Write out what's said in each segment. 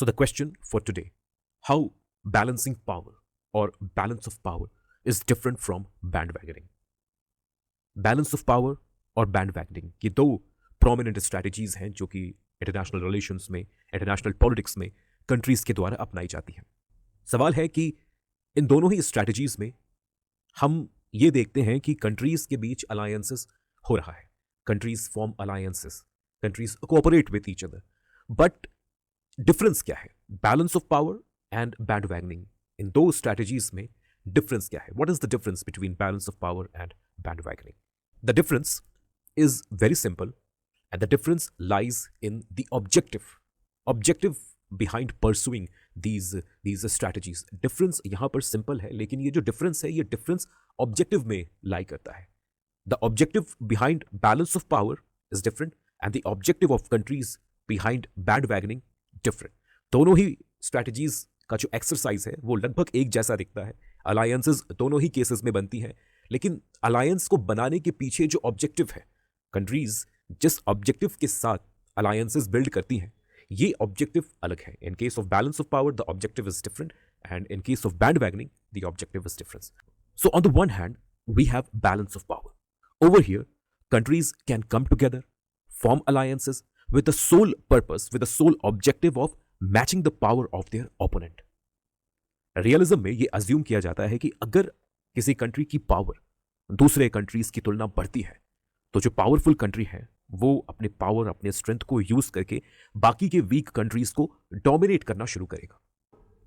So, the question for today: how balancing power or balance of power is different from bandwagoning. Balance of power और band wagoning ये दो prominent strategies हैं जो कि international relations में, international politics में countries के द्वारा अपनाई जाती हैं। सवाल है कि इन दोनों ही स्ट्रैटेजीज में हम ये देखते हैं कि कंट्रीज के बीच अलायंसेस हो रहा है, countries form alliances, countries cooperate with each other, but difference क्या है balance of power and bandwagoning? इन दो स्ट्रैटेजीज में डिफरेंस क्या है? What is the difference between balance of power and bandwagoning? The difference is very simple, and the difference lies in the objective behind pursuing these strategies. Difference यहाँ पर simple है, लेकिन ये जो difference है ये difference objective में lie करता है. The objective behind balance of power is different, and the objective of countries behind bandwagoning different. दोनों ही strategies का जो exercise है वो लगभग एक जैसा दिखता है. Alliances दोनों ही cases में बनती हैं, लेकिन अलायंस को बनाने के पीछे जो ऑब्जेक्टिव है, कंट्रीज जिस ऑब्जेक्टिव के साथ अलायंसेस बिल्ड करती हैं, ये ऑब्जेक्टिव अलग है. In case of balance of power the objective is different, and in case of bandwagoning the objective is different. So on the one hand we have balance of power. Over here countries can come together, form alliances with the sole purpose, with the sole objective of matching the power of their opponent. Realism में ये assume किया जाता है कि अगर किसी country की power दूसरे कंट्रीज की तुलना बढ़ती है, तो जो पावरफुल कंट्री है वो अपने पावर, अपने स्ट्रेंथ को यूज करके बाकी के वीक कंट्रीज को डोमिनेट करना शुरू करेगा.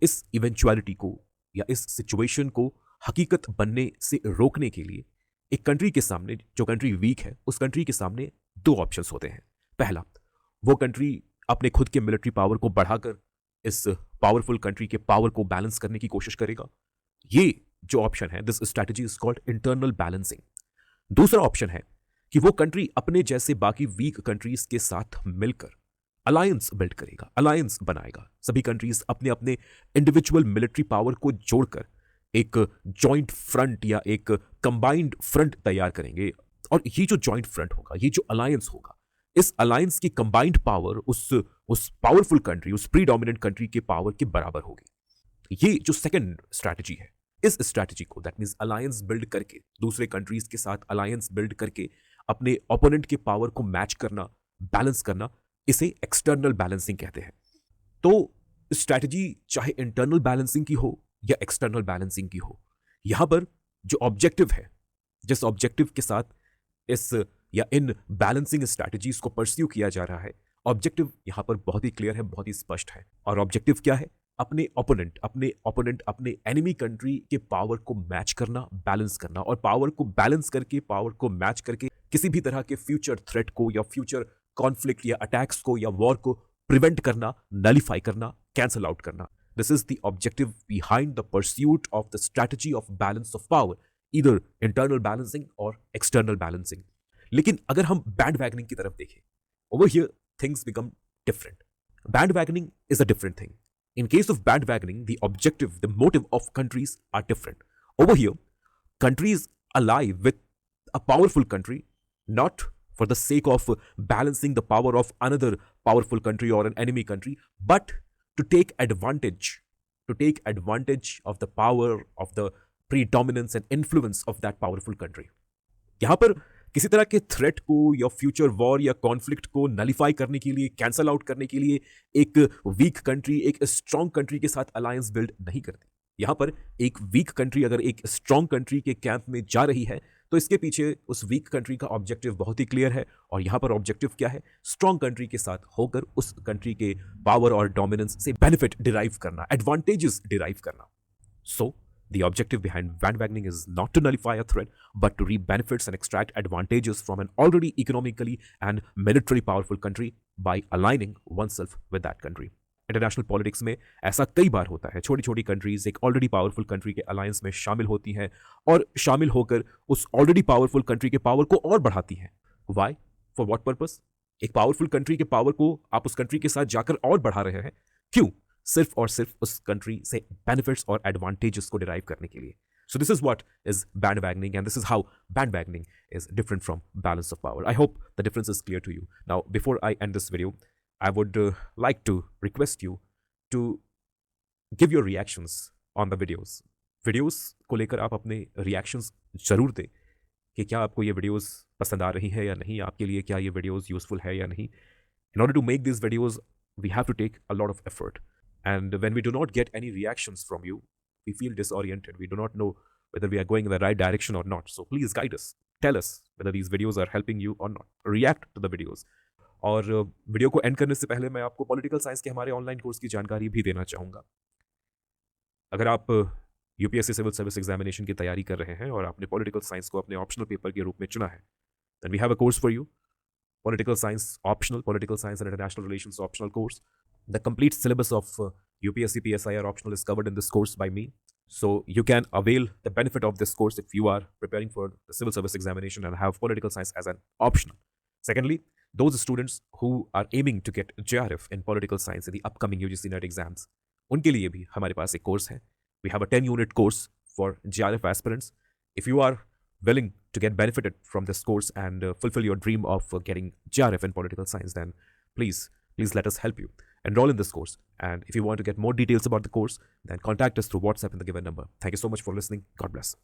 इस इवेंचुअलिटी को या इस सिचुएशन को हकीकत बनने से रोकने के लिए एक कंट्री के सामने, जो कंट्री वीक है उस कंट्री के सामने दो ऑप्शंस होते हैं. पहला, वो कंट्री अपने खुद के मिलिट्री पावर को बढ़ाकर इस पावरफुल कंट्री के पावर को बैलेंस करने की कोशिश करेगा. ये जो ऑप्शन है, this strategy is called internal balancing. दूसरा ऑप्शन है कि वो कंट्री अपने जैसे बाकी वीक कंट्रीज के साथ मिलकर अलायंस बिल्ड करेगा, अलायंस बनाएगा. सभी कंट्रीज अपने अपने इंडिविजुअल मिलिट्री पावर को जोड़कर एक जॉइंट फ्रंट या एक कंबाइंड फ्रंट तैयार करेंगे. और ये जो जॉइंट फ्रंट होगा, ये जो अलायंस होगा, इस अलायंस की कंबाइंड पावर उस पावरफुल कंट्री, उस प्रीडोमिनेंट कंट्री के पावर के बराबर होगी. ये जो सेकंड स्ट्रैटेजी है, इस स्ट्रैटेजी को, दैट मींस अलायंस बिल्ड करके, दूसरे कंट्रीज के साथ अलायंस बिल्ड करके अपने ओपोनेंट के पावर को मैच करना, बैलेंस करना, इसे एक्सटर्नल बैलेंसिंग कहते हैं. तो स्ट्रैटेजी चाहे इंटरनल बैलेंसिंग की हो या एक्सटर्नल बैलेंसिंग की हो, यहां पर जो ऑब्जेक्टिव है, जिस ऑब्जेक्टिव के साथ इस या इन बैलेंसिंग स्ट्रैटेजीज को परस्यू किया जा रहा है, ऑब्जेक्टिव यहां पर बहुत ही क्लियर है, बहुत ही स्पष्ट है. और ऑब्जेक्टिव क्या है? अपने ओपोनेंट, अपने एनिमी कंट्री के पावर को मैच करना, बैलेंस करना, और पावर को बैलेंस करके, पावर को मैच करके किसी भी तरह के फ्यूचर थ्रेट को या फ्यूचर कॉन्फ्लिक्ट या अटैक्स को या वॉर को प्रिवेंट करना, नलिफाई करना, कैंसल आउट करना. This is the objective behind the pursuit of the strategy of balance of power, either internal balancing और एक्सटर्नल बैलेंसिंग. लेकिन अगर हम बैंडवैगनिंग की तरफ देखें, over here things become different. Bandwagoning is a different thing. In case of bandwagoning, the objective, the motive of countries are different. Over here, countries ally with a powerful country, not for the sake of balancing the power of another powerful country or an enemy country, but to take advantage of the power, of the predominance and influence of that powerful country. यहाँ पर किसी तरह के threat को या future war या conflict को nullify करने के लिए, कैंसल आउट करने के लिए एक वीक कंट्री एक स्ट्रॉन्ग कंट्री के साथ अलायंस बिल्ड नहीं करती. यहां पर एक वीक कंट्री अगर एक स्ट्रॉन्ग कंट्री के कैंप में जा रही है, तो इसके पीछे उस वीक कंट्री का ऑब्जेक्टिव बहुत ही क्लियर है. और यहां पर ऑब्जेक्टिव क्या है? स्ट्रॉन्ग कंट्री के साथ होकर उस कंट्री के पावर और डोमिनेंस से बेनिफिट डिराइव करना, एडवांटेजेस डिराइव करना. सो the objective behind bandwagoning is not to nullify a threat, but to reap benefits and extract advantages from an already economically and militarily powerful country by aligning oneself with that country. International politics में ऐसा कई बार होता है. छोटी छोटी countries एक already powerful country के alliance में शामिल होती हैं और शामिल होकर उस ऑलरेडी पावरफुल कंट्री के पावर को और बढ़ाती हैं. वाई? For what purpose? एक पावरफुल कंट्री के पावर को आप उस कंट्री के साथ जाकर और बढ़ा रहे हैं. क्यों? सिर्फ और सिर्फ उस कंट्री से बेनिफिट्स और एडवांटेजेस को डिराइव करने के लिए. So this is what is bandwagoning, and this is how bandwagoning is different from balance of power. I hope the difference is clear to you. Now, before I end this video, I would like to request you to give your reactions on the videos. Videos को लेकर आप अपने reactions जरूर दें कि क्या आपको ये वीडियोस पसंद आ रही है या नहीं, आपके लिए क्या ये वीडियोस यूजफुल है या नहीं. In order to make these videos, we have to take a lot of effort. And when we do not get any reactions from you, we feel disoriented. We do not know whether we are going in the right direction or not. So please guide us. Tell us whether these videos are helping you or not. React to the videos. और video को and करने से पहले मैं आपको political science के हमारे online course की जानकारी भी देना चाहूँगा. अगर आप यूपीएससी सिविल सर्विस एग्जामिनेशन की तैयारी कर रहे हैं और आपने पॉलिटिकल साइंस को अपने ऑप्शनल पेपर के रूप में चुना है, then we have a course for you. Political Science Optional, Political Science and International Relations Optional course. The complete syllabus of UPSC PSIR Optional is covered in this course by me. So you can avail the benefit of this course if you are preparing for the civil service examination and have political science as an optional. Secondly, those students who are aiming to get JRF in political science in the upcoming UGC NET exams, उनके लिए भी हमारे पास एक course है. We have a 10-unit course for JRF aspirants. If you are willing to get benefited from this course and fulfill your dream of getting JRF in political science, then please let us help you. Enroll in this course. And if you want to get more details about the course, then contact us through WhatsApp in the given number. Thank you so much for listening. God bless.